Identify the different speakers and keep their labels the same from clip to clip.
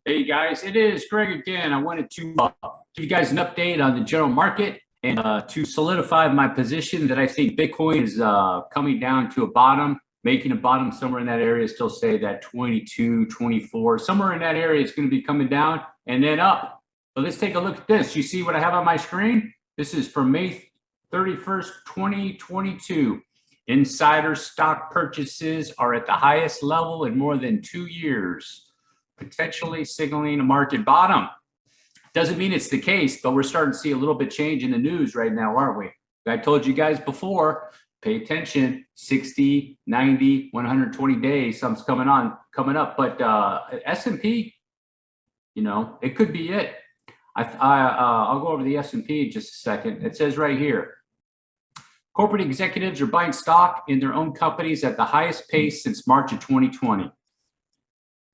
Speaker 1: Hey guys, it is Greg again. I wanted to give you guys an update on the general market and to solidify my position that I think Bitcoin is coming down to a bottom, making a bottom somewhere in that area. Still say that 22, 24, somewhere in that area it's going to be coming down and then up. But let's take a look at this. You see what I have on my screen? This is from May 31st, 2022. Insider stock purchases are at the highest level in more than 2 years, potentially signaling a market bottom. Doesn't mean it's the case, but we're starting to see a little bit change in the news right now, aren't we? I told you guys before, pay attention, 60, 90, 120 days, something's coming up. But S&P, it could be it. I'll go over the S&P in just a second. It says right here, corporate executives are buying stock in their own companies at the highest pace since March of 2020.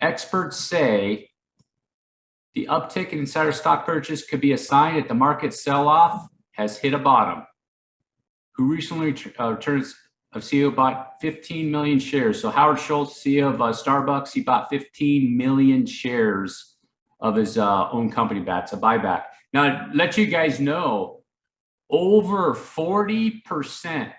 Speaker 1: Experts say the uptick in insider stock purchase could be a sign that the market sell-off has hit a bottom. Who recently returns of CEO bought 15 million shares. So Howard Schultz, CEO of Starbucks, he bought 15 million shares of his own company back. It's a buyback. Now, let you guys know, over 40%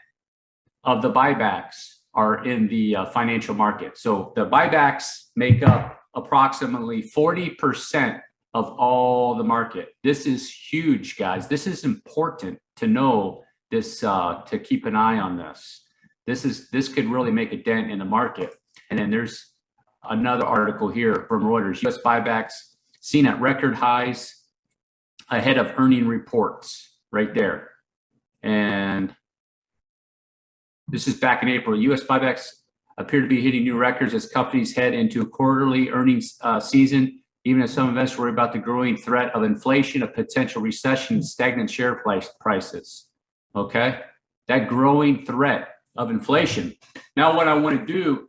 Speaker 1: of the buybacks are in the financial market. So the buybacks make up approximately 40% of all the market. This is huge, guys. This is important to know this, to keep an eye on this. This could really make a dent in the market. And then there's another article here from Reuters. U.S. buybacks seen at record highs ahead of earning reports right there. And this is back in April. U.S. buybacks appear to be hitting new records as companies head into a quarterly earnings season, even as some investors worry about the growing threat of inflation, a potential recession, and stagnant share prices. Okay? That growing threat of inflation. Now, what I want to do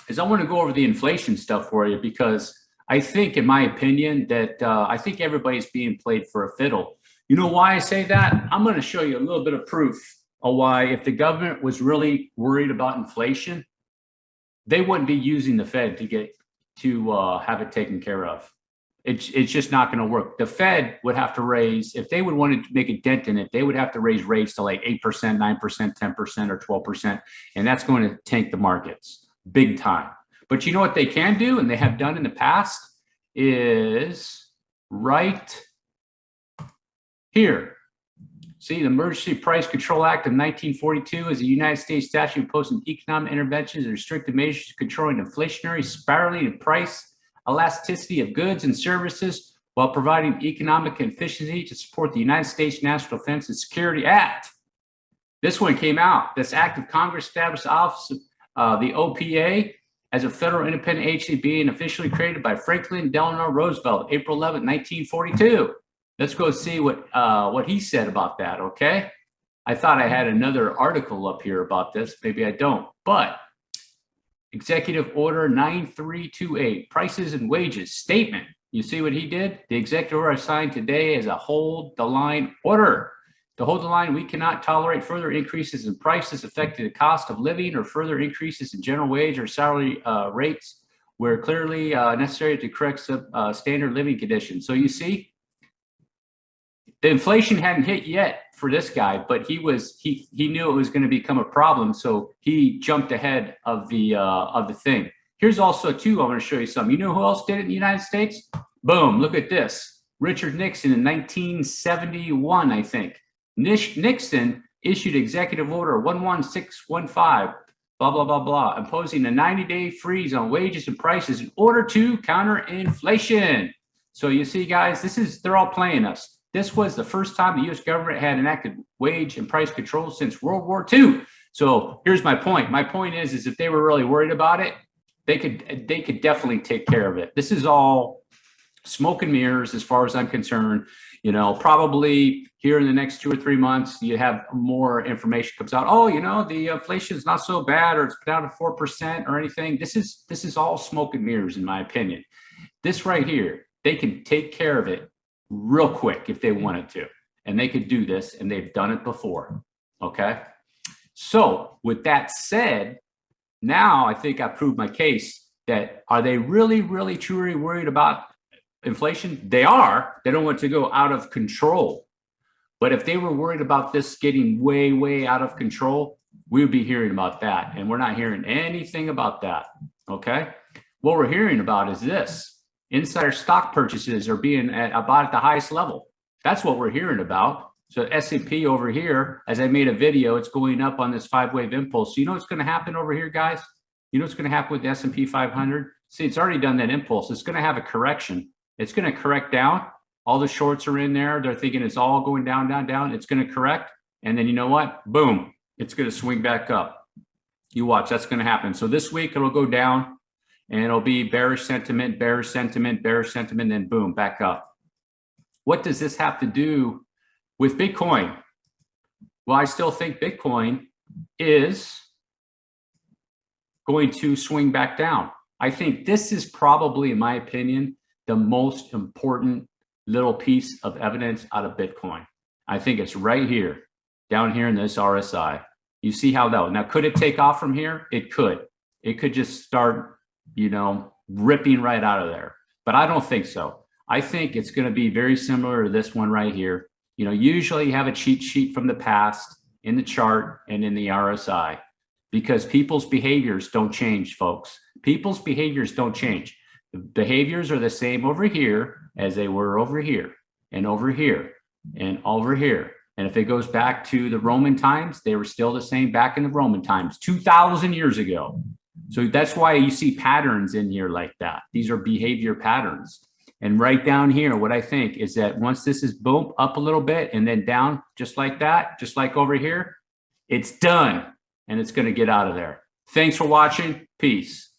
Speaker 1: is I want to go over the inflation stuff for you, because I think, in my opinion, that I think everybody's being played for a fiddle. You know why I say that? I'm going to show you a little bit of proof of why, if the government was really worried about inflation, they wouldn't be using the Fed to have it taken care of. It's just not going to work. The Fed would have to raise, if they would want to make a dent in it, they would have to raise rates to like 8%, 9%, 10%, or 12%. And that's going to tank the markets big time. But you know what they can do, and they have done in the past, is right here. See, the Emergency Price Control Act of 1942 is a United States statute imposing economic interventions and restrictive measures controlling inflationary spiraling price elasticity of goods and services while providing economic efficiency to support the United States National Defense and Security Act. This one came out. This act of Congress established the Office of the OPA as a federal independent agency, being officially created by Franklin Delano Roosevelt, April 11, 1942. Let's go see what he said about that, okay? I thought I had another article up here about this. Maybe I don't. But Executive Order 9328, Prices and Wages Statement. You see what he did? The executive order signed today as a hold the line order. To hold the line, we cannot tolerate further increases in prices affecting the cost of living or further increases in general wage or salary rates where clearly necessary to correct standard living conditions. So you see, the inflation hadn't hit yet for this guy, but he knew it was going to become a problem, so he jumped ahead of the thing. Here's also too, I'm going to show you something. You know who else did it in the United States? Boom! Look at this. Richard Nixon in 1971, I think. Nixon issued Executive Order 11615, blah blah blah blah, imposing a 90-day freeze on wages and prices in order to counter inflation. So you see, guys, they're all playing us. This was the first time the U.S. government had enacted wage and price control since World War II. So here's my point. My point is if they were really worried about it, they could definitely take care of it. This is all smoke and mirrors as far as I'm concerned. Probably here in the next 2 or 3 months, you have more information comes out. Oh, the inflation is not so bad, or it's down to 4% or anything. This is all smoke and mirrors, in my opinion. This right here, they can take care of it real quick if they wanted to, and they could do this, and they've done it before. Okay, so with that said, now I think I proved my case that are they really truly worried about inflation? They are. They don't want to go out of control. But if they were worried about this getting way, way out of control, we would be hearing about that. And we're not hearing anything about that. Okay. What we're hearing about is this: insider stock purchases are being about at the highest level. That's what we're hearing about. So S&P over here, as I made a video, it's going up on this 5-wave impulse. So you know what's going to happen over here, guys? You know what's going to happen with the S&P 500? See, it's already done that impulse. It's going to have a correction. It's going to correct down. All the shorts are in there. They're thinking it's all going down, down, down. It's going to correct. And then you know what? Boom. It's going to swing back up. You watch. That's going to happen. So this week it'll go down and it'll be bearish sentiment, bearish sentiment, bearish sentiment, then boom, back up. What does this have to do with Bitcoin? Well, I still think Bitcoin is going to swing back down. I think this is probably, in my opinion, the most important little piece of evidence out of Bitcoin. I think it's right here, down here in this RSI. You see how that, now could it take off from here? It could. It could just start, you know, ripping right out of there. But I don't think so. I think it's going to be very similar to this one right here. You know, usually you have a cheat sheet from the past in the chart and in the RSI, because people's behaviors don't change, folks. People's behaviors don't change. The behaviors are the same over here as they were over here and over here and over here. And if it goes back to the Roman times, they were still the same back in the Roman times, 2,000 years ago. So that's why you see patterns in here like that. These are behavior patterns. And right down here, what I think is that once this is boom, up a little bit and then down just like that, just like over here, it's done and it's going to get out of there. Thanks for watching. Peace.